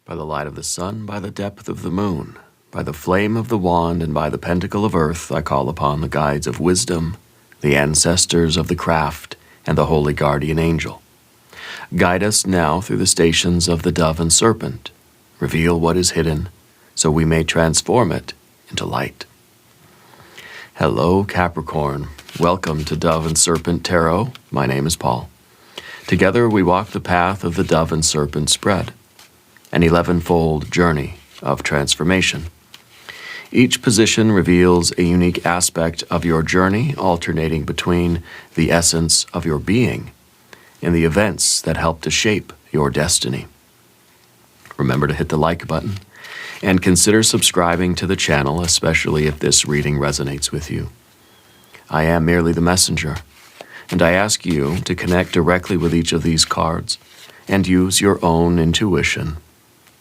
By the light of the sun, by the depth of the moon, by the flame of the wand, and by the pentacle of earth, I call upon the guides of wisdom, the ancestors of the craft, and the holy guardian angel. Guide us now through the stations of the dove and serpent. Reveal what is hidden, so we may transform it into light. Hello, Capricorn. Welcome to Dove and Serpent Tarot. My name is Paul. Together we walk the path of the dove and serpent spread, an 11-fold journey of transformation. Each position reveals a unique aspect of your journey, alternating between the essence of your being and the events that help to shape your destiny. Remember to hit the like button and consider subscribing to the channel, especially if this reading resonates with you. I am merely the messenger, and I ask you to connect directly with each of these cards and use your own intuition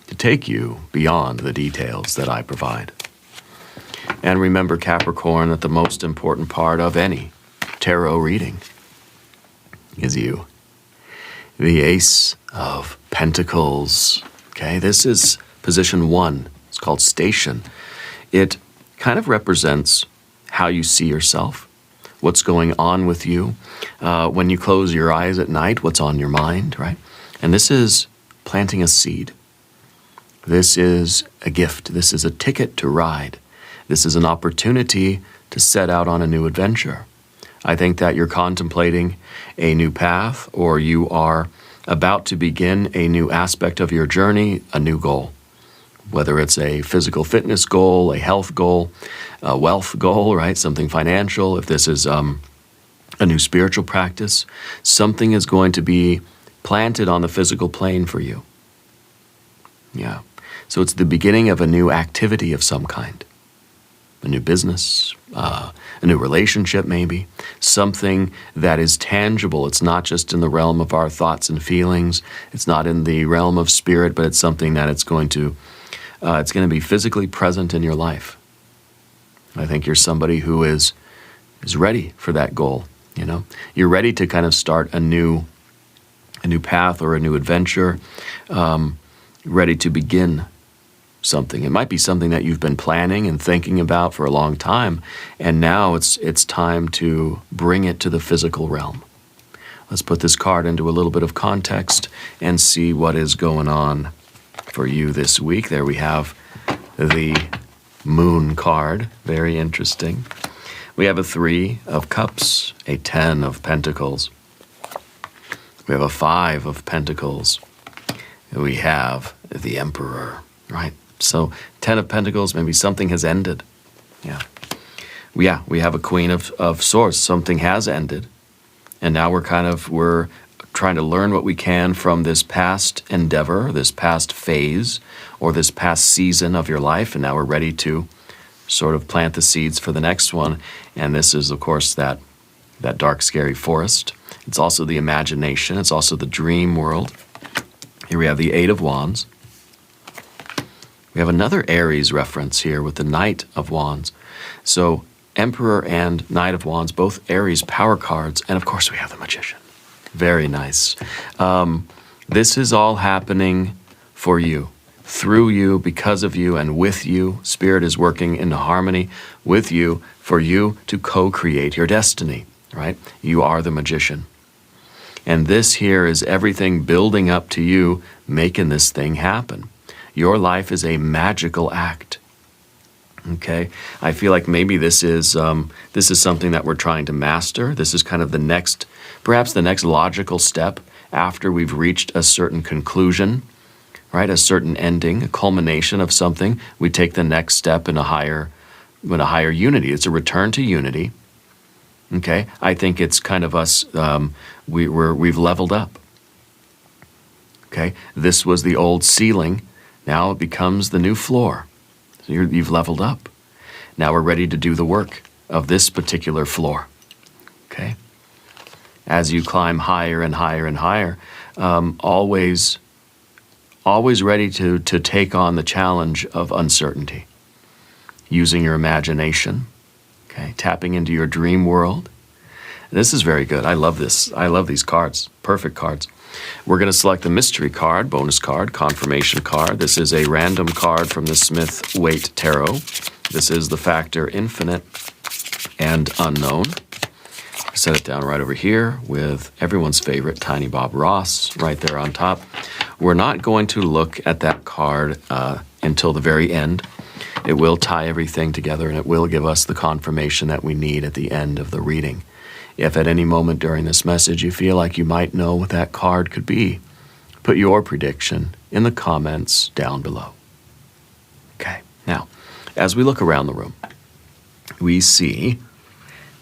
to take you beyond the details that I provide. And remember, Capricorn, that the most important part of any tarot reading is you. The Ace of Pentacles. Okay, this is position 1. It's called station. It kind of represents how you see yourself, what's going on with you. When you close your eyes at night, what's on your mind, right? And this is planting a seed. This is a gift. This is a ticket to ride. This is an opportunity to set out on a new adventure. I think that you're contemplating a new path, or you are about to begin a new aspect of your journey, a new goal. Whether it's a physical fitness goal, a health goal, a wealth goal, right? Something financial. If this is a new spiritual practice, something is going to be planted on the physical plane for you. Yeah. So it's the beginning of a new activity of some kind. A new business, a new relationship maybe, something that is tangible. It's not just in the realm of our thoughts and feelings. It's not in the realm of spirit, but it's something that it's going to be physically present in your life. I think you're somebody who is ready for that goal. You know, you're ready to kind of start a new path or a new adventure, ready to begin something. It might be something that you've been planning and thinking about for a long time, and now it's time to bring it to the physical realm. Let's put this card into a little bit of context and see what is going on for you this week. There we have the Moon card. Very interesting. We have a 3 of Cups, a 10 of Pentacles. We have a 5 of Pentacles. We have the Emperor, right? So 10 of Pentacles, maybe something has ended. Yeah, we have a Queen of Swords. Something has ended. And now we're trying to learn what we can from this past endeavor, this past phase, or this past season of your life. And now we're ready to sort of plant the seeds for the next one. And this is, of course, that dark, scary forest. It's also the imagination. It's also the dream world. Here we have the 8 of Wands. We have another Aries reference here with the Knight of Wands. So Emperor and Knight of Wands, both Aries power cards. And of course we have the Magician. Very nice. This is all happening for you, through you, because of you, and with you. Spirit is working in harmony with you for you to co-create your destiny, right? You are the Magician. And this here is everything building up to you making this thing happen. Your life is a magical act. Okay, I feel like maybe this is something that we're trying to master. This is kind of perhaps the next logical step after we've reached a certain conclusion, right? A certain ending, a culmination of something. We take the next step in a higher unity. It's a return to unity. Okay, I think it's kind of us. We've leveled up. Okay, this was the old ceiling. Now it becomes the new floor. So you've leveled up. Now we're ready to do the work of this particular floor. Okay? As you climb higher and higher and higher, always ready to take on the challenge of uncertainty. Using your imagination, okay? Tapping into your dream world. This is very good. I love this. I love these cards. Perfect cards. We're going to select the mystery card, bonus card, confirmation card. This is a random card from the Smith-Waite Tarot. This is the factor infinite and unknown. Set it down right over here with everyone's favorite Tiny Bob Ross right there on top. We're not going to look at that card until the very end. It will tie everything together, and it will give us the confirmation that we need at the end of the reading. If at any moment during this message you feel like you might know what that card could be, put your prediction in the comments down below. Okay, now, as we look around the room, we see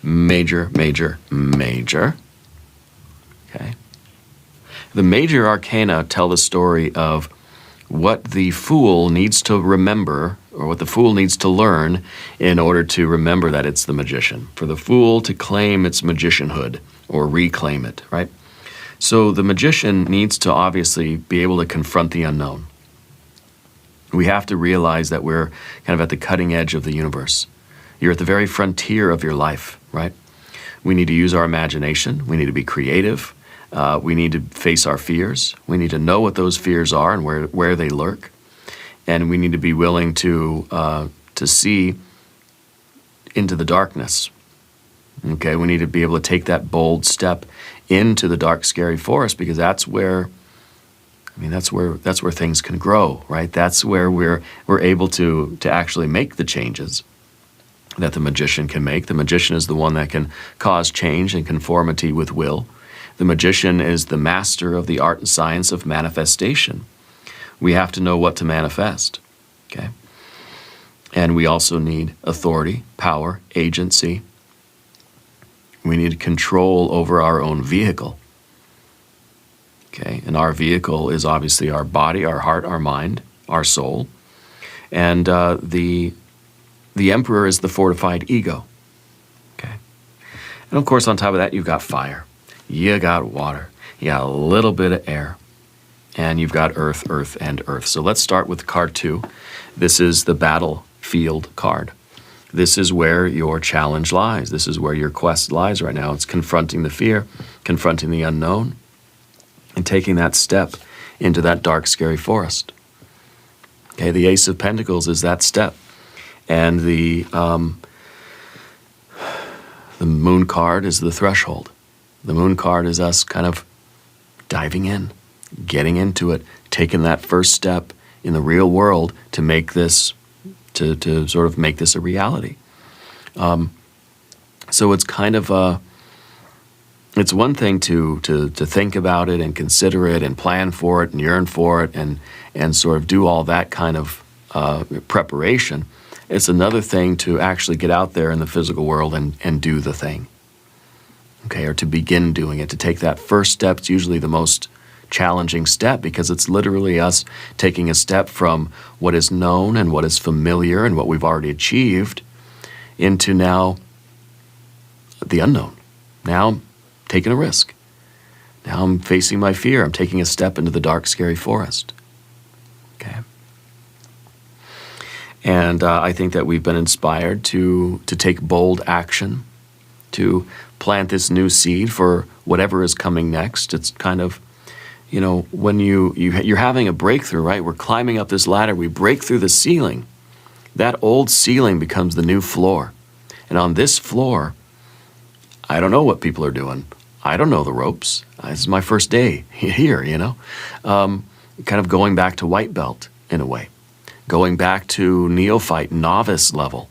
major, major, major. Okay. The major arcana tell the story of what the fool needs to remember, or what the fool needs to learn in order to remember that it's the magician. For the fool to claim its magicianhood, or reclaim it, right? So the magician needs to obviously be able to confront the unknown. We have to realize that we're kind of at the cutting edge of the universe. You're at the very frontier of your life, right? We need to use our imagination. We need to be creative. We need to face our fears. We need to know what those fears are and where they lurk. And we need to be willing to see into the darkness. Okay, we need to be able to take that bold step into the dark, scary forest, because that's where, that's where things can grow, right? That's where we're able to actually make the changes that the magician can make. The magician is the one that can cause change and conformity with will. The magician is the master of the art and science of manifestation. We have to know what to manifest, okay? And we also need authority, power, agency. We need control over our own vehicle, okay? And our vehicle is obviously our body, our heart, our mind, our soul. And the emperor is the fortified ego, okay? And of course, on top of that, you've got fire. You got water. You got a little bit of air. And you've got earth, earth, and earth. So let's start with card 2. This is the battlefield card. This is where your challenge lies. This is where your quest lies right now. It's confronting the fear, confronting the unknown, and taking that step into that dark, scary forest. Okay, the Ace of Pentacles is that step. And the Moon card is the threshold. The Moon card is us kind of diving in, getting into it, taking that first step in the real world to make this, to sort of make this a reality. So it's kind of it's one thing to think about it and consider it and plan for it and yearn for it and sort of do all that kind of preparation. It's another thing to actually get out there in the physical world and do the thing. Okay, or to begin doing it, to take that first step. It's usually the most challenging step, because it's literally us taking a step from what is known and what is familiar and what we've already achieved into now the unknown. Now I'm taking a risk. Now I'm facing my fear. I'm taking a step into the dark, scary forest. Okay. And I think that we've been inspired to take bold action, to plant this new seed for whatever is coming next. It's kind of, when you're having a breakthrough, right? We're climbing up this ladder. We break through the ceiling. That old ceiling becomes the new floor. And on this floor, I don't know what people are doing. I don't know the ropes. This is my first day here, kind of going back to white belt in a way. Going back to neophyte, novice level.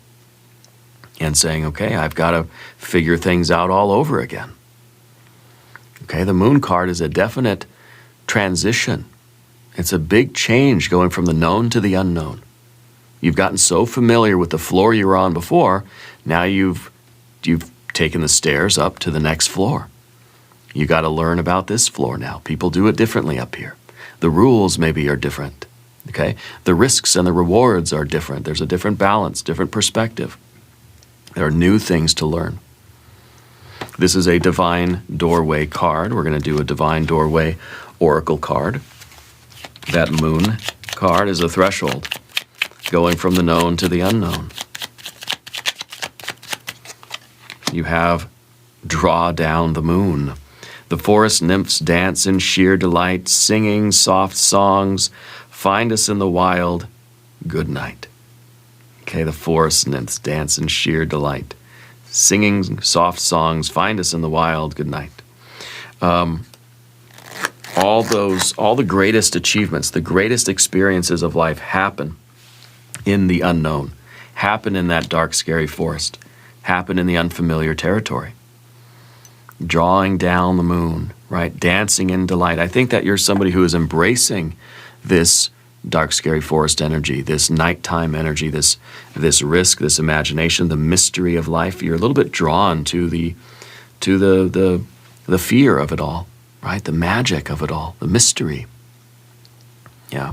And saying, okay, I've got to figure things out all over again. Okay, the Moon card is a definite transition. It's a big change going from the known to the unknown. You've gotten so familiar with the floor you were on before, now you've taken the stairs up to the next floor. You got to learn about this floor now. People do it differently up here. The rules maybe are different. Okay, the risks and the rewards are different. There's a different balance, different perspective. There are new things to learn. This is a Divine Doorway card. We're going to do a Divine Doorway Oracle card. That Moon card is a threshold, going from the known to the unknown. You have Draw down the moon. The forest nymphs dance in sheer delight, singing soft songs. Find us in the wild. Good night. Okay, the forest nymphs dance in sheer delight, singing soft songs. Find us in the wild. Good night. All the greatest achievements, the greatest experiences of life happen in the unknown, happen in that dark, scary forest, happen in the unfamiliar territory. Drawing down the moon, right? Dancing in delight. I think that you're somebody who is embracing this dark, scary forest energy, this nighttime energy, this risk, this imagination, the mystery of life. You're a little bit drawn to the fear of it all, right? The magic of it all, the mystery. Yeah.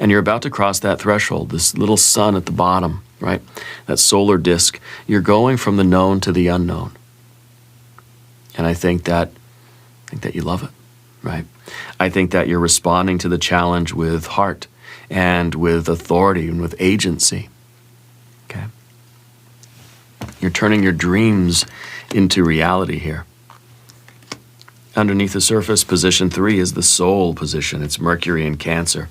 And you're about to cross that threshold, this little sun at the bottom, right? That solar disk. You're going from the known to the unknown. And I think that you love it, right? I think that you're responding to the challenge with heart and with authority and with agency. Okay? You're turning your dreams into reality here. Underneath the surface, position 3 is the soul position. It's Mercury in Cancer.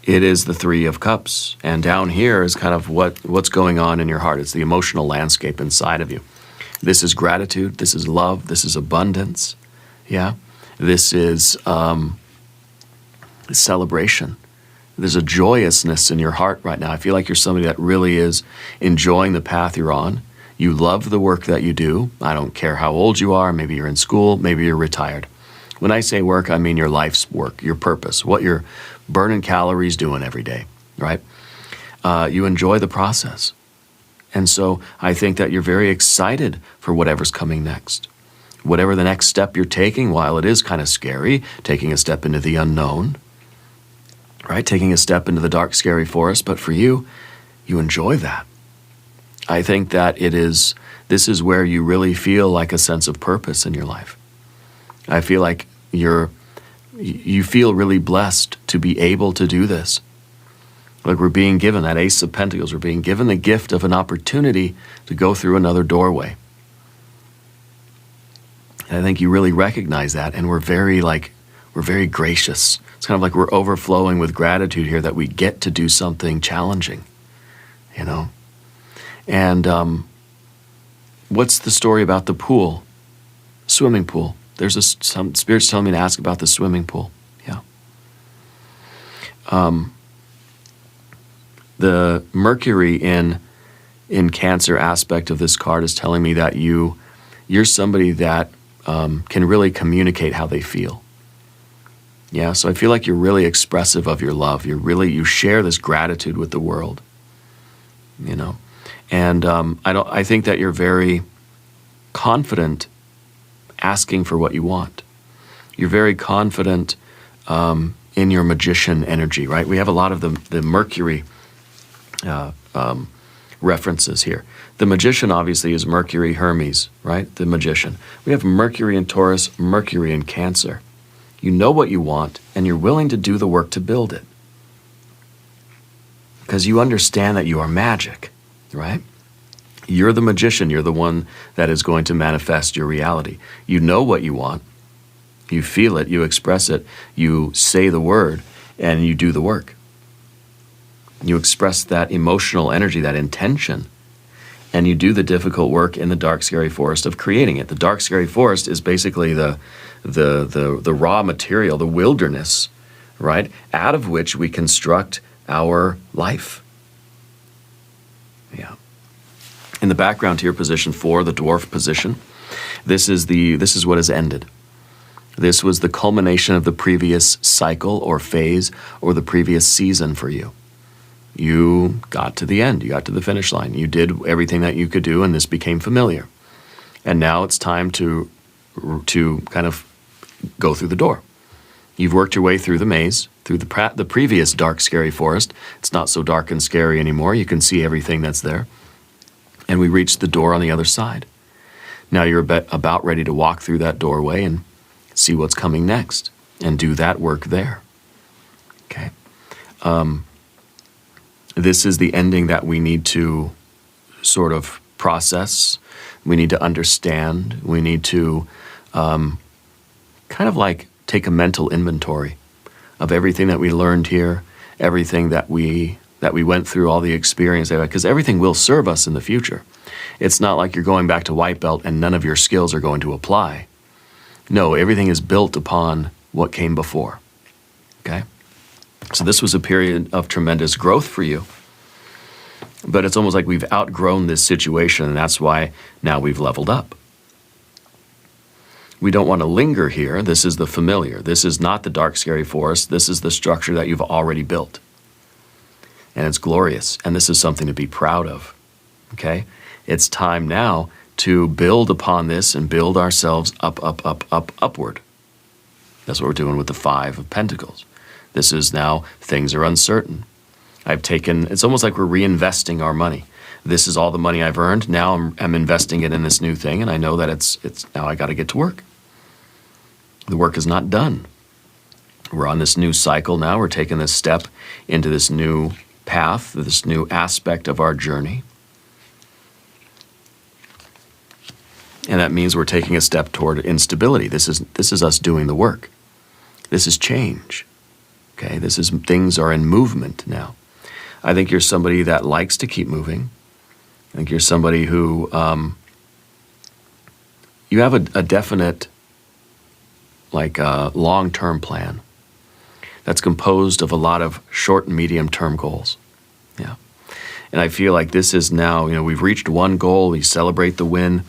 It is the 3 of Cups. And down here is kind of what's going on in your heart. It's the emotional landscape inside of you. This is gratitude. This is love. This is abundance. Yeah? This is celebration. There's a joyousness in your heart right now. I feel like you're somebody that really is enjoying the path you're on. You love the work that you do. I don't care how old you are. Maybe you're in school. Maybe you're retired. When I say work, I mean your life's work, your purpose, what you're burning calories doing every day, right? You enjoy the process. And so I think that you're very excited for whatever's coming next. Whatever the next step you're taking, while it is kind of scary, taking a step into the unknown, right? Taking a step into the dark, scary forest, but for you, you enjoy that. I think that this is where you really feel like a sense of purpose in your life. I feel like you feel really blessed to be able to do this. Like we're being given that Ace of Pentacles, we're being given the gift of an opportunity to go through another doorway. And I think you really recognize that, and we're very gracious. It's kind of like we're overflowing with gratitude here that we get to do something challenging, you know? And what's the story about the pool? Swimming pool. There's some spirits telling me to ask about the swimming pool. Yeah. The Mercury in Cancer aspect of this card is telling me that you're somebody that can really communicate how they feel. Yeah, so I feel like you're really expressive of your love. You share this gratitude with the world, you know. And I think that you're very confident asking for what you want. You're very confident in your magician energy, right? We have a lot of the Mercury references here. The magician obviously is Mercury, Hermes, right? The magician. We have Mercury in Taurus, Mercury in Cancer. You know what you want, and you're willing to do the work to build it. Because you understand that you are magic, right? You're the magician. You're the one that is going to manifest your reality. You know what you want. You feel it. You express it. You say the word, and you do the work. You express that emotional energy, that intention, and you do the difficult work in the dark, scary forest of creating it. The dark, scary forest is basically the raw material, the wilderness, right, out of which we construct our life. Yeah. In the background here, position 4, the dwarf position, this is what has ended. This was the culmination of the previous cycle or phase or the previous season for you. You got to the end. You got to the finish line. You did everything that you could do, and this became familiar. And now it's time to kind of go through the door. You've worked your way through the maze, through the previous dark, scary forest. It's not so dark and scary anymore. You can see everything that's there. And we reached the door on the other side. Now you're about ready to walk through that doorway and see what's coming next and do that work there. Okay. This is the ending that we need to sort of process. We need to understand. We need to kind of like take a mental inventory of everything that we learned here, everything that we went through, all the experience, because everything will serve us in the future. It's not like you're going back to white belt and none of your skills are going to apply. No, everything is built upon what came before. Okay? So this was a period of tremendous growth for you. But it's almost like we've outgrown this situation, and that's why now we've leveled up. We don't want to linger here. This is the familiar. This is not the dark, scary forest. This is the structure that you've already built. And it's glorious, and this is something to be proud of. Okay? It's time now to build upon this and build ourselves upward. That's what we're doing with the Five of Pentacles. This is now, things are uncertain. It's almost like we're reinvesting our money. This is all the money I've earned. Now I'm investing it in this new thing, and I know that it's now I got to get to work. The work is not done. We're on this new cycle now. We're taking this step into this new path, this new aspect of our journey. And that means we're taking a step toward instability. This is us doing the work. This is change. Okay, things are in movement now. I think you're somebody that likes to keep moving. I think you're somebody who you have a definite, long-term plan that's composed of a lot of short and medium-term goals. Yeah, and I feel like this is now, we've reached one goal. We celebrate the win,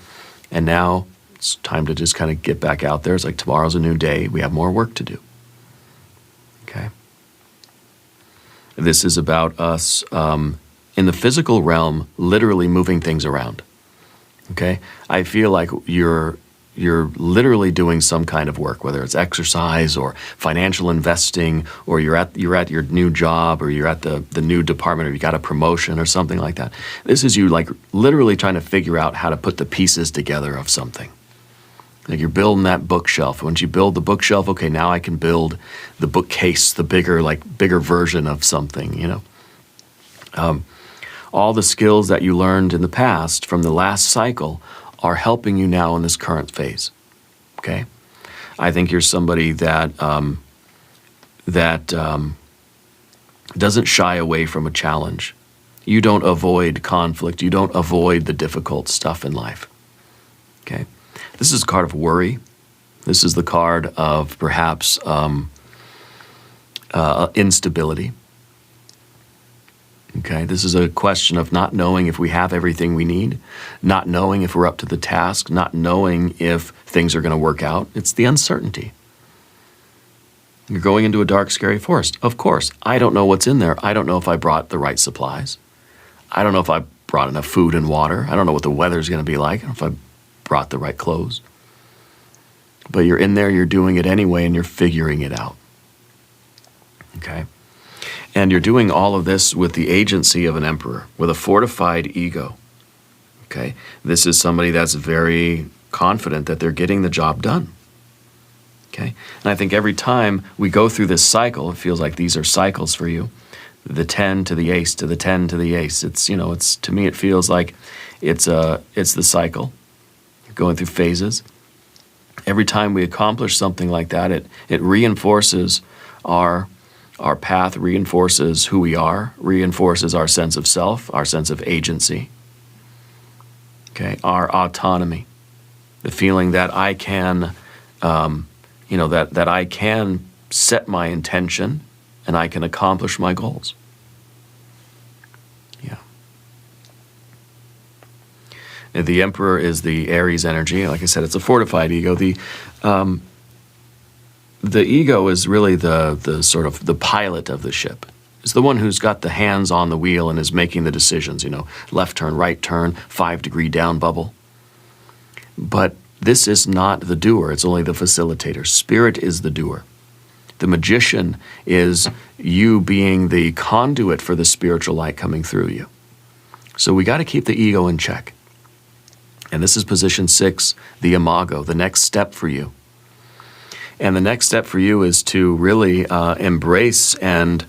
and now it's time to just kind of get back out there. It's like tomorrow's a new day. We have more work to do. Okay. This is about us in the physical realm, literally moving things around. Okay? I feel like you're literally doing some kind of work, whether it's exercise or financial investing, or you're at your new job, or you're at the new department, or you got a promotion or something like that. This is you like literally trying to figure out how to put the pieces together of something. Like you're building that bookshelf. Once you build the bookshelf, okay, now I can build the bookcase, the bigger version of something, all the skills that you learned in the past from the last cycle are helping you now in this current phase, okay? I think you're somebody that doesn't shy away from a challenge. You don't avoid conflict. You don't avoid the difficult stuff in life, okay? This is a card of worry. This is the card of perhaps instability. Okay, this is a question of not knowing if we have everything we need, not knowing if we're up to the task, not knowing if things are going to work out. It's the uncertainty. You're going into a dark, scary forest. Of course, I don't know what's in there. I don't know if I brought the right supplies. I don't know if I brought enough food and water. I don't know what the weather's going to be like. I don't know if I brought the right clothes. But you're in there, you're doing it anyway, and you're figuring it out. Okay? And you're doing all of this with the agency of an emperor, with a fortified ego. Okay? This is somebody that's very confident that they're getting the job done. Okay? And I think every time we go through this cycle, it feels like these are cycles for you. The 10 to the ace to the 10 to the ace. It's, it's, to me, it feels like it's the cycle, going through phases. Every time we accomplish something like that, it reinforces our path, reinforces who we are, reinforces our sense of self, our sense of agency, okay, our autonomy, the feeling that I can, that I can set my intention and I can accomplish my goals. Yeah. And the Emperor is the Aries energy. Like I said, it's a fortified ego. The ego is really the sort of the pilot of the ship. It's the one who's got the hands on the wheel and is making the decisions, left turn, right turn, 5-degree down bubble. But this is not the doer, it's only the facilitator. Spirit is the doer. The magician is you being the conduit for the spiritual light coming through you. So we got to keep the ego in check. And this is position 6, the imago, the next step for you. And the next step for you is to really embrace and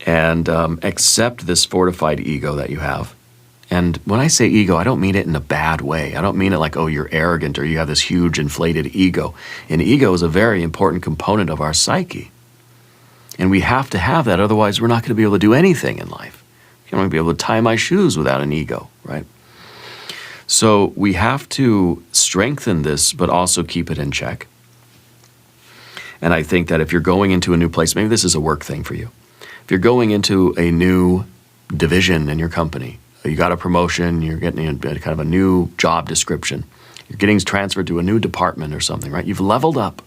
accept this fortified ego that you have And when I say ego, I don't mean it in a bad way. I don't mean it like, oh, you're arrogant or you have this huge inflated ego. An ego is a very important component of our psyche. And we have to have that, otherwise we're not going to be able to do anything in life. I'm not going to be able to tie my shoes without an ego, right? So we have to strengthen this, but also keep it in check. And I think that if you're going into a new place, maybe this is a work thing for you. If you're going into a new division in your company, you got a promotion, you're getting kind of a new job description, you're getting transferred to a new department or something, right? You've leveled up.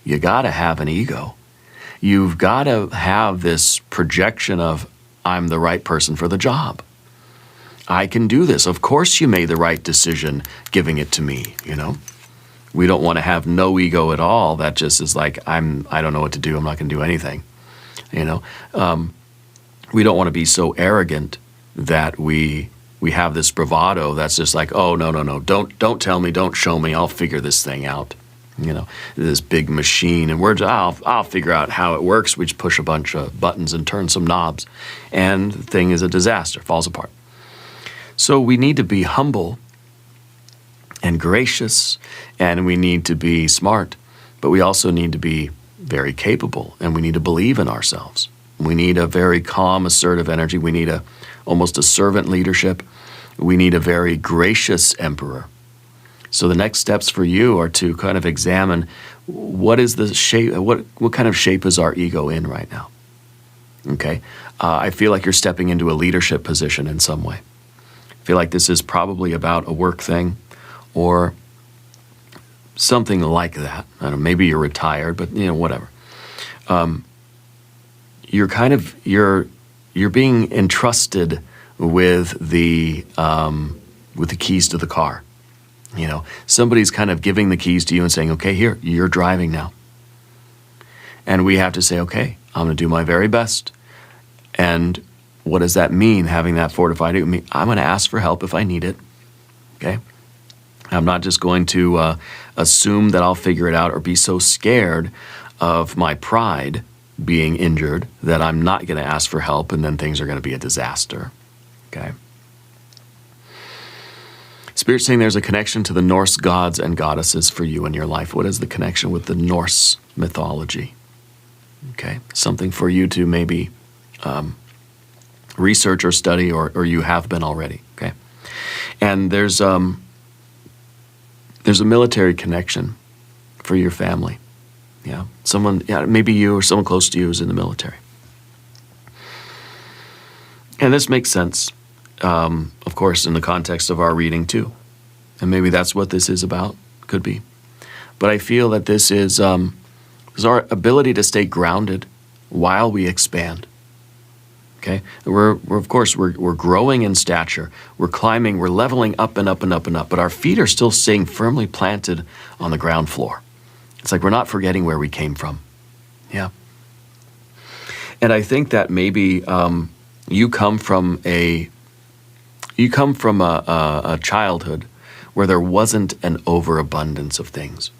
You got to have an ego. You've got to have this projection of, I'm the right person for the job. I can do this. Of course you made the right decision giving it to me, you know? We don't want to have no ego at all. That just is like, I don't know what to do. I'm not going to do anything, you know? We don't want to be so arrogant that we have this bravado that's just like, oh, no, don't tell me, don't show me, I'll figure this thing out. You know, this big machine, and I'll figure out how it works. We just push a bunch of buttons and turn some knobs, and the thing is a disaster, falls apart. So we need to be humble and gracious, and we need to be smart, but we also need to be very capable, and we need to believe in ourselves. We need a very calm, assertive energy. We need almost a servant leadership. We need a very gracious emperor. So the next steps for you are to kind of examine what is the shape, what kind of shape is our ego in right now? Okay, I feel like you're stepping into a leadership position in some way. I feel like this is probably about a work thing or something like that. I don't know, maybe you're retired, but you know, whatever. You're being entrusted with the keys to the car. You know, somebody's kind of giving the keys to you and saying, okay, here, you're driving now. And we have to say, okay, I'm going to do my very best. And what does that mean, having that fortified? It mean, I'm going to ask for help if I need it, okay? I'm not just going to assume that I'll figure it out or be so scared of my pride being injured that I'm not going to ask for help and then things are going to be a disaster, okay? Spirit's saying there's a connection to the Norse gods and goddesses for you in your life. What is the connection with the Norse mythology? Okay, something for you to maybe research or study, or you have been already, okay? And there's a military connection for your family. Yeah, someone, maybe you or someone close to you is in the military. And this makes sense. Of course, in the context of our reading too. And maybe that's what this is about, could be. But I feel that this is our ability to stay grounded while we expand. Okay? We're growing in stature. We're climbing, we're leveling up and up and up and up, but our feet are still staying firmly planted on the ground floor. It's like we're not forgetting where we came from. Yeah. And I think that maybe you come from a childhood where there wasn't an overabundance of things.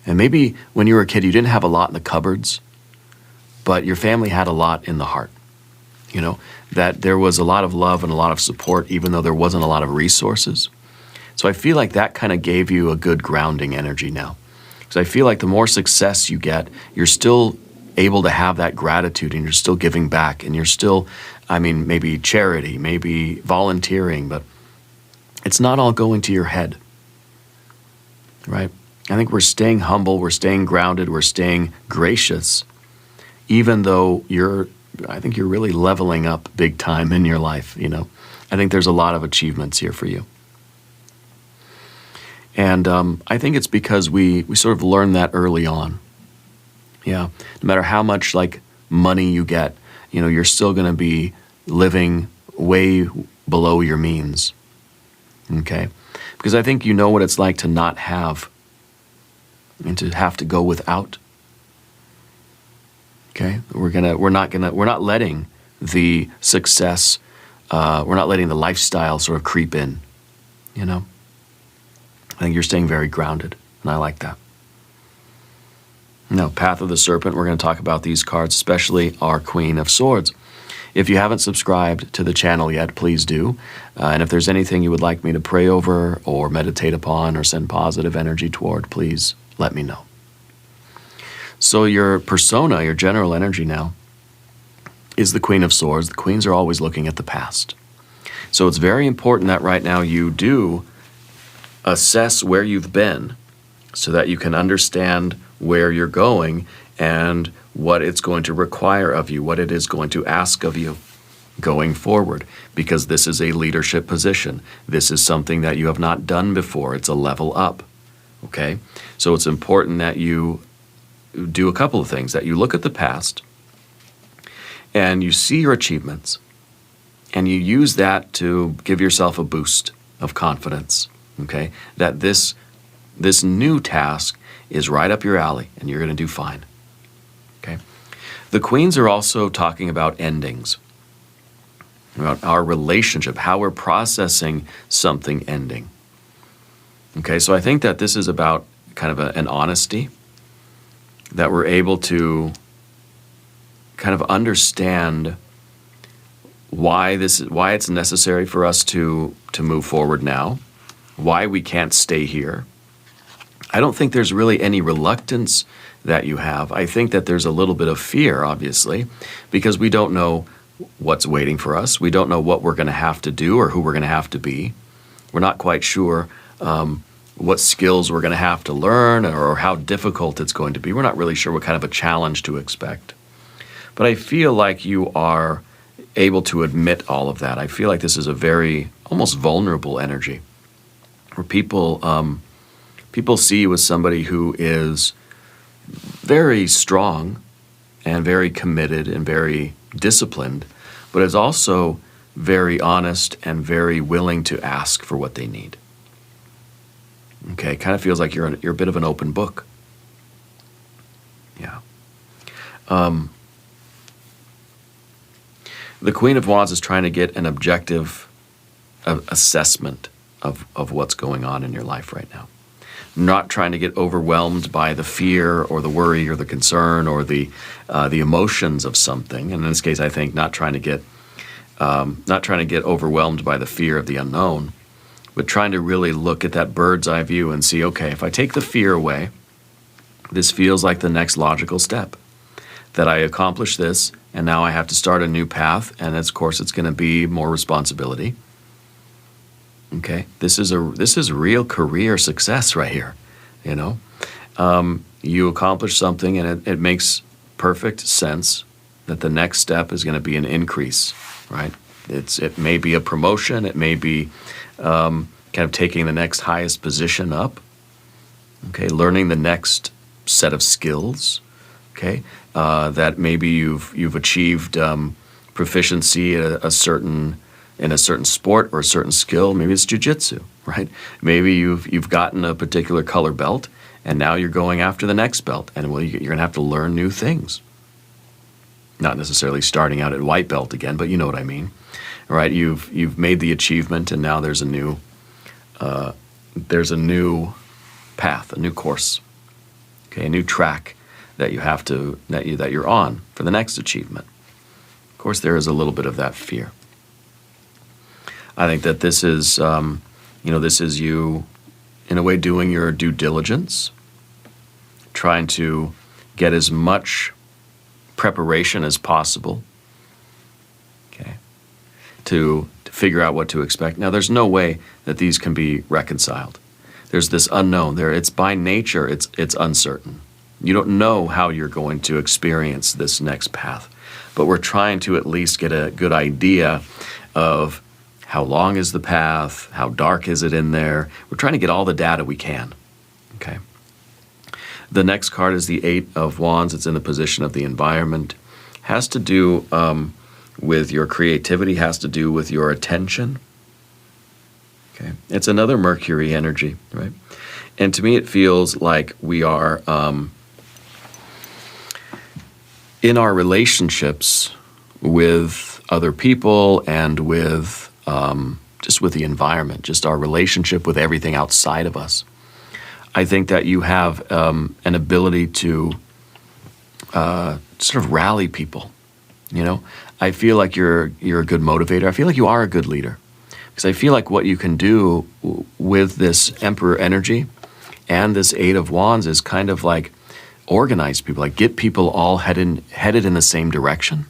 And maybe when you were a kid, you didn't have a lot in the cupboards, but your family had a lot in the heart. You know, that there was a lot of love and a lot of support, even though there wasn't a lot of resources. So I feel like that kind of gave you a good grounding energy now. Because I feel like the more success you get, you're still able to have that gratitude and you're still giving back and you're still, maybe charity, maybe volunteering, but it's not all going to your head, right? I think we're staying humble, we're staying grounded, we're staying gracious, even though I think you're really leveling up big time in your life, you know. I think there's a lot of achievements here for you. And I think it's because we sort of learned that early on. Yeah, no matter how much like money you get, you know, you're still going to be living way below your means. Okay? Because I think you know what it's like to not have and to have to go without. Okay? We're not letting the success, we're not letting the lifestyle sort of creep in, you know? I think you're staying very grounded, and I like that. Now, Path of the Serpent, we're going to talk about these cards, especially our Queen of Swords. If you haven't subscribed to the channel yet, please do. And if there's anything you would like me to pray over or meditate upon or send positive energy toward, please let me know. So your persona, your general energy now, is the Queen of Swords. The queens are always looking at the past. So it's very important that right now you do assess where you've been so that you can understand where you're going and what it's going to require of you, what it is going to ask of you going forward, because this is a leadership position. This is something that you have not done before. It's a level up, okay? So it's important that you do a couple of things, that you look at the past and you see your achievements and you use that to give yourself a boost of confidence, okay? That this new task is right up your alley and you're going to do fine, okay? The queens are also talking about endings, about our relationship, how we're processing something ending. Okay, so I think that this is about kind of an honesty, that we're able to kind of understand why it's necessary for us to move forward now, why we can't stay here. I don't think there's really any reluctance that you have. I think that there's a little bit of fear, obviously, because we don't know what's waiting for us. We don't know what we're going to have to do or who we're going to have to be. We're not quite sure what skills we're going to have to learn or how difficult it's going to be. We're not really sure what kind of a challenge to expect. But I feel like you are able to admit all of that. I feel like this is a very almost vulnerable energy where people see you as somebody who is very strong and very committed and very disciplined, but is also very honest and very willing to ask for what they need. Okay, it kind of feels like you're a bit of an open book. Yeah. The Queen of Wands is trying to get an objective assessment of what's going on in your life right now. Not trying to get overwhelmed by the fear or the worry or the concern or the emotions of something. And in this case, I think not trying to get overwhelmed by the fear of the unknown, but trying to really look at that bird's eye view and see, okay, if I take the fear away, this feels like the next logical step. That I accomplish this, and now I have to start a new path, and of course it's going to be more responsibility. Okay, this is real career success right here. You know, you accomplish something, and it makes perfect sense that the next step is going to be an increase, right? It may be a promotion, it may be kind of taking the next highest position up. Okay, learning the next set of skills. Okay, that maybe you've achieved proficiency at in a certain sport or a certain skill. Maybe it's jiu-jitsu, right? Maybe you've gotten a particular color belt, and now you're going after the next belt, and well, you're going to have to learn new things. Not necessarily starting out at white belt again, but you know what I mean, right? You've made the achievement, and now there's a new path, a new course, okay, a new track that you're on for the next achievement. Of course, there is a little bit of that fear. I think that this is, this is you, in a way, doing your due diligence, trying to get as much preparation as possible, okay, to figure out what to expect. Now, there's no way that these can be reconciled. There's this unknown there. It's by nature, it's uncertain. You don't know how you're going to experience this next path, but we're trying to at least get a good idea of how long is the path, how dark is it in there. We're trying to get all the data we can, okay? The next card is the Eight of Wands. It's in the position of the environment. Has to do with your creativity, has to do with your attention, okay? It's another Mercury energy, right? And to me, it feels like we are in our relationships with other people and with just with the environment, just our relationship with everything outside of us. I think that you have an ability to sort of rally people You know, I feel like you're a good motivator. I feel like you are a good leader. Because I feel like what you can do with this Emperor energy and this Eight of Wands is kind of like organize people, like get people all headed in the same direction.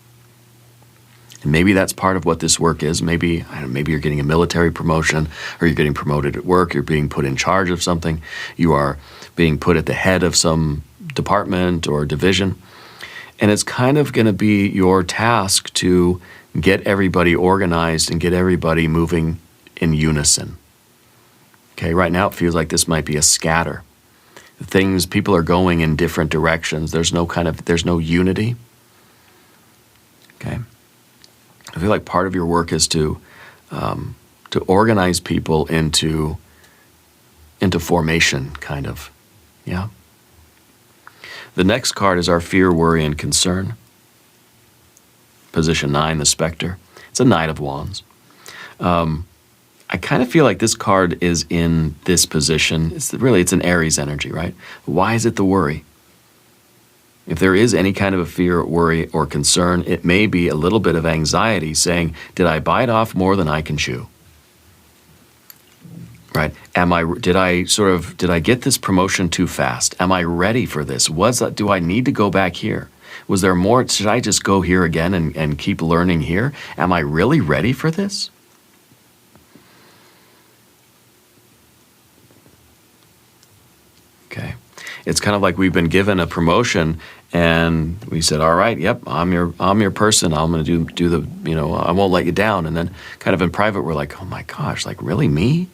And maybe that's part of what this work is. Maybe, I don't know, maybe you're getting a military promotion, or you're getting promoted at work, you're being put in charge of something, you are being put at the head of some department or division. And it's kind of going to be your task to get everybody organized and get everybody moving in unison. Okay, right now it feels like this might be a scatter. People are going in different directions. There's no unity. Okay. I feel like part of your work is to organize people into formation, kind of. Yeah. The next card is our fear, worry, and concern. Position 9, the Spectre. It's a Knight of Wands. I kind of feel like this card is in this position. It's an Aries energy, right? Why is it the worry? If there is any kind of a fear, worry, or concern, it may be a little bit of anxiety saying, did I bite off more than I can chew? Right? Did I get this promotion too fast? Am I ready for this? Do I need to go back here? Was there more? Should I just go here again and keep learning here? Am I really ready for this? Okay. It's kind of like we've been given a promotion and we said, all right, yep, I'm your person. I'm going to do the, I won't let you down. And then kind of in private, we're like, oh my gosh, like really me?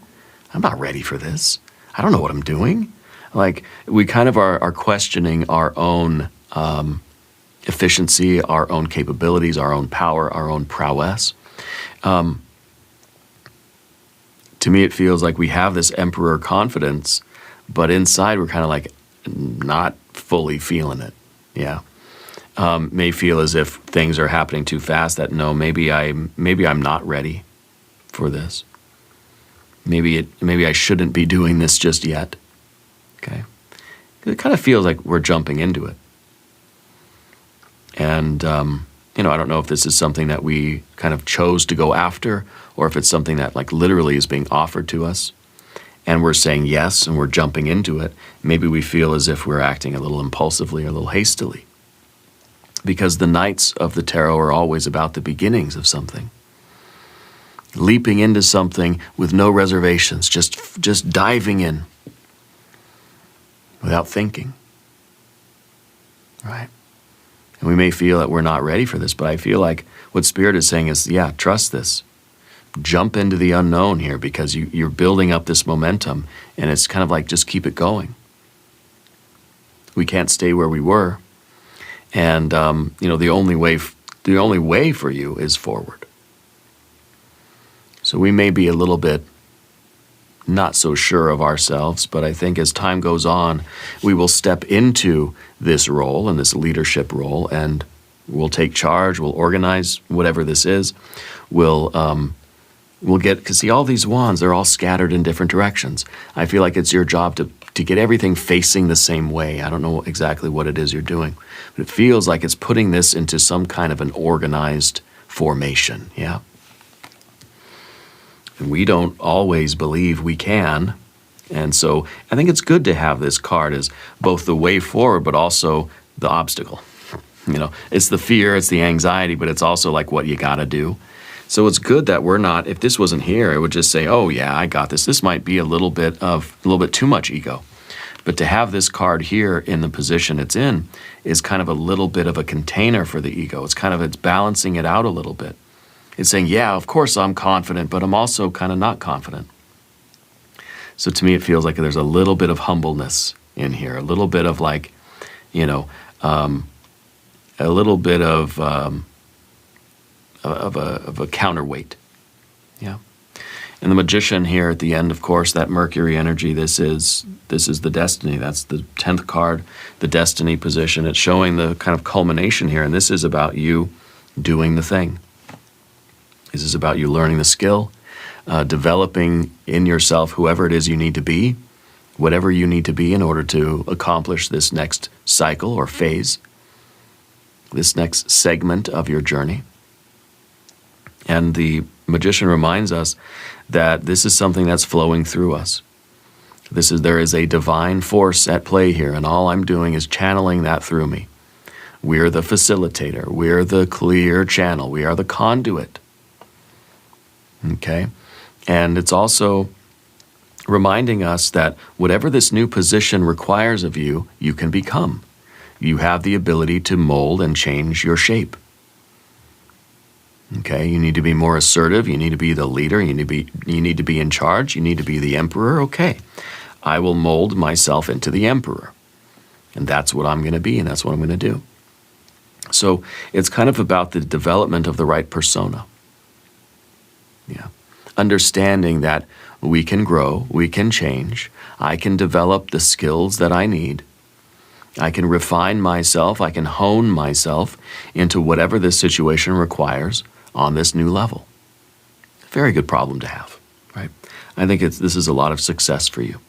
I'm not ready for this. I don't know what I'm doing. Like we kind of are questioning our own efficiency, our own capabilities, our own power, our own prowess. To me, it feels like we have this Emperor confidence, but inside we're kind of like not fully feeling it. Yeah. May feel as if things are happening too fast, that no, maybe I'm not ready for this. Maybe I shouldn't be doing this just yet. Okay. It kind of feels like we're jumping into it. And, I don't know if this is something that we kind of chose to go after, or if it's something that like literally is being offered to us. And we're saying yes, and we're jumping into it. Maybe we feel as if we're acting a little impulsively or a little hastily. Because the Knights of the Tarot are always about the beginnings of something. Leaping into something with no reservations, just diving in without thinking. Right? And we may feel that we're not ready for this, but I feel like what Spirit is saying is, yeah, trust this. Jump into the unknown here, because you're building up this momentum, and it's kind of like just keep it going. We can't stay where we were, and the only way for you is forward. So we may be a little bit not so sure of ourselves, but I think as time goes on, we will step into this role and this leadership role, and we'll take charge. We'll organize whatever this is. We'll get, because see, all these wands, they're all scattered in different directions. I feel like it's your job to get everything facing the same way. I don't know exactly what it is you're doing, but it feels like it's putting this into some kind of an organized formation, yeah? And we don't always believe we can. And so I think it's good to have this card as both the way forward, but also the obstacle. It's the fear, it's the anxiety, but it's also like what you got to do. So it's good that we're not, if this wasn't here, it would just say, oh yeah, I got this. This might be a little bit too much ego. But to have this card here in the position it's in is kind of a little bit of a container for the ego. It's balancing it out a little bit. It's saying, yeah, of course I'm confident, but I'm also kind of not confident. So to me, it feels like there's a little bit of humbleness in here, a little bit of like, a little bit of a counterweight. Yeah. And the Magician here at the end, of course, that Mercury energy, this is the destiny. That's the 10th card, the destiny position. It's showing the kind of culmination here, and this is about you doing the thing. This is about you learning the skill, developing in yourself whoever it is you need to be, whatever you need to be in order to accomplish this next cycle or phase. this next segment of your journey. And the magician reminds us that this is something that's flowing through us. There is a divine force at play here, and all I'm doing is channeling that through me. We're the facilitator. We're the clear channel. We are the conduit. Okay? And it's also reminding us that whatever this new position requires of you, you can become. You have the ability to mold and change your shape. Okay? You need to be more assertive. You need to be the leader. You need to be in charge. You need to be the emperor. Okay. I will mold myself into the emperor. And that's what I'm going to be, and that's what I'm going to do. So it's kind of about the development of the right persona. Yeah. Understanding that we can grow, we can change, I can develop the skills that I need, I can refine myself, I can hone myself into whatever this situation requires on this new level. Very good problem to have, right? I think this is a lot of success for you.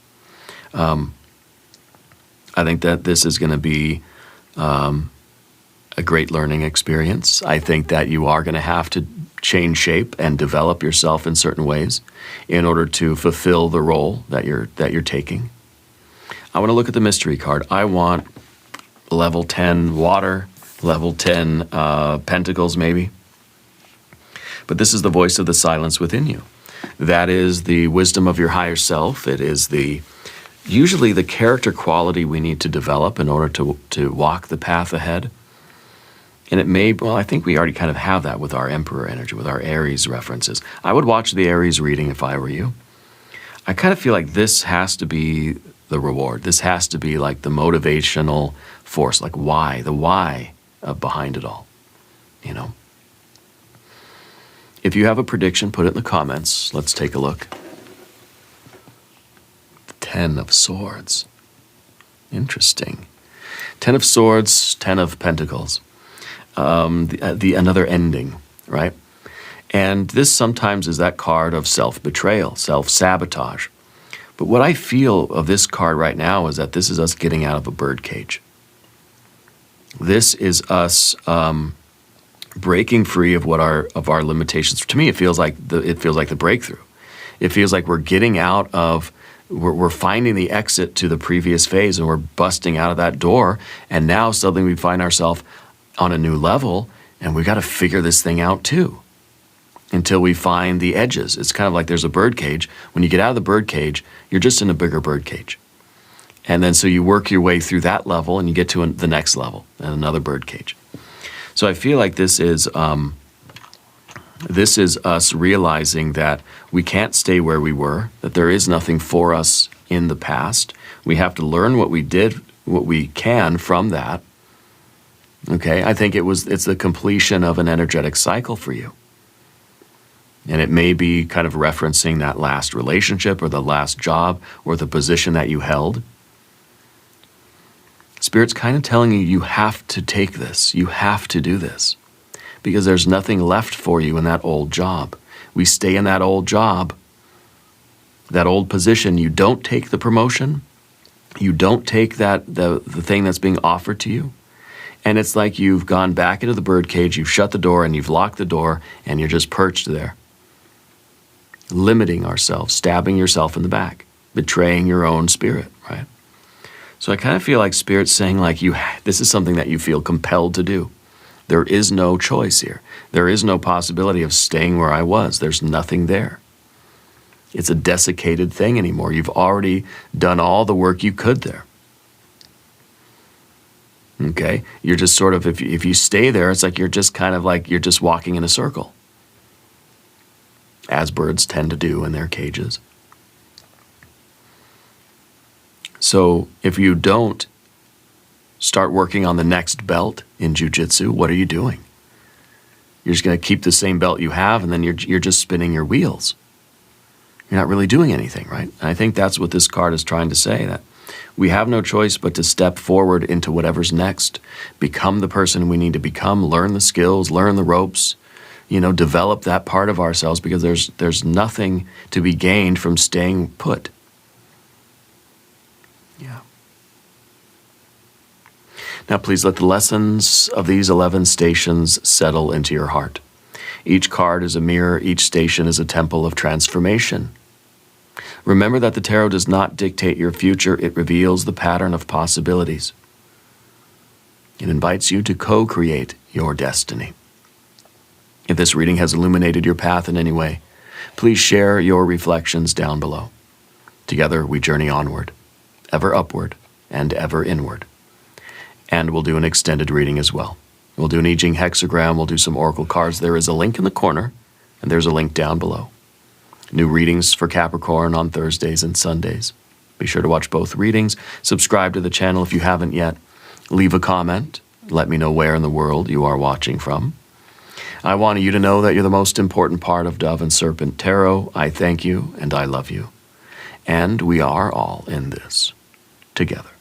I think that this is going to be a great learning experience. I think that you are going to have to change shape and develop yourself in certain ways in order to fulfill the role that you're taking. I want to look at the mystery card. I want level 10 water, level 10 pentacles maybe. But this is the voice of the silence within you. That is the wisdom of your higher self. It is usually the character quality we need to develop in order to walk the path ahead. And I think we already kind of have that with our Emperor energy, with our Aries references. I would watch the Aries reading if I were you. I kind of feel like this has to be the reward. This has to be like the motivational force, like why, the why behind it all, you know. If you have a prediction, put it in the comments. Let's take a look. The 10 of Swords. Interesting. 10 of Swords, 10 of Pentacles. Another ending, right? And this sometimes is that card of self-betrayal, self-sabotage. But what I feel of this card right now is that this is us getting out of a birdcage. This is us breaking free of our limitations. To me, it feels like the breakthrough. It feels like we're getting out of. We're finding the exit to the previous phase, and we're busting out of that door. And now suddenly we find ourselves on a new level, and we've got to figure this thing out too until we find the edges. It's kind of like there's a bird cage. When you get out of the bird cage, you're just in a bigger bird cage. And then so you work your way through that level, and you get to the next level and another bird cage. So I feel like this is us realizing that we can't stay where we were, that there is nothing for us in the past. We have to learn what we did, what we can from that. Okay, I think it's the completion of an energetic cycle for you. And it may be kind of referencing that last relationship or the last job or the position that you held. Spirit's kind of telling you, you have to take this. You have to do this. Because there's nothing left for you in that old job. We stay in that old job, that old position. You don't take the promotion. You don't take the thing that's being offered to you. And it's like you've gone back into the birdcage, you've shut the door, and you've locked the door, and you're just perched there. Limiting ourselves, stabbing yourself in the back, betraying your own spirit, right? So I kind of feel like Spirit's saying, like, this is something that you feel compelled to do. There is no choice here. There is no possibility of staying where I was. There's nothing there. It's a desiccated thing anymore. You've already done all the work you could there. Okay? You're just sort of, if you stay there, it's like you're just kind of like, you're just walking in a circle. As birds tend to do in their cages. So if you don't start working on the next belt in jiu-jitsu, what are you doing? You're just going to keep the same belt you have, and then you're just spinning your wheels. You're not really doing anything, right? And I think that's what this card is trying to say, that we have no choice but to step forward into whatever's next, become the person we need to become, learn the skills, learn the ropes, develop that part of ourselves, because there's nothing to be gained from staying put. Yeah. Now please let the lessons of these 11 stations settle into your heart. Each card is a mirror, each station is a temple of transformation. Remember that the tarot does not dictate your future, it reveals the pattern of possibilities. It invites you to co-create your destiny. If this reading has illuminated your path in any way, please share your reflections down below. Together we journey onward, ever upward and ever inward. And we'll do an extended reading as well. We'll do an I Ching hexagram, we'll do some oracle cards. There is a link in the corner, and there's a link down below. New readings for Capricorn on Thursdays and Sundays. Be sure to watch both readings. Subscribe to the channel if you haven't yet. Leave a comment. Let me know where in the world you are watching from. I want you to know that you're the most important part of Dove and Serpent Tarot. I thank you and I love you. And we are all in this together.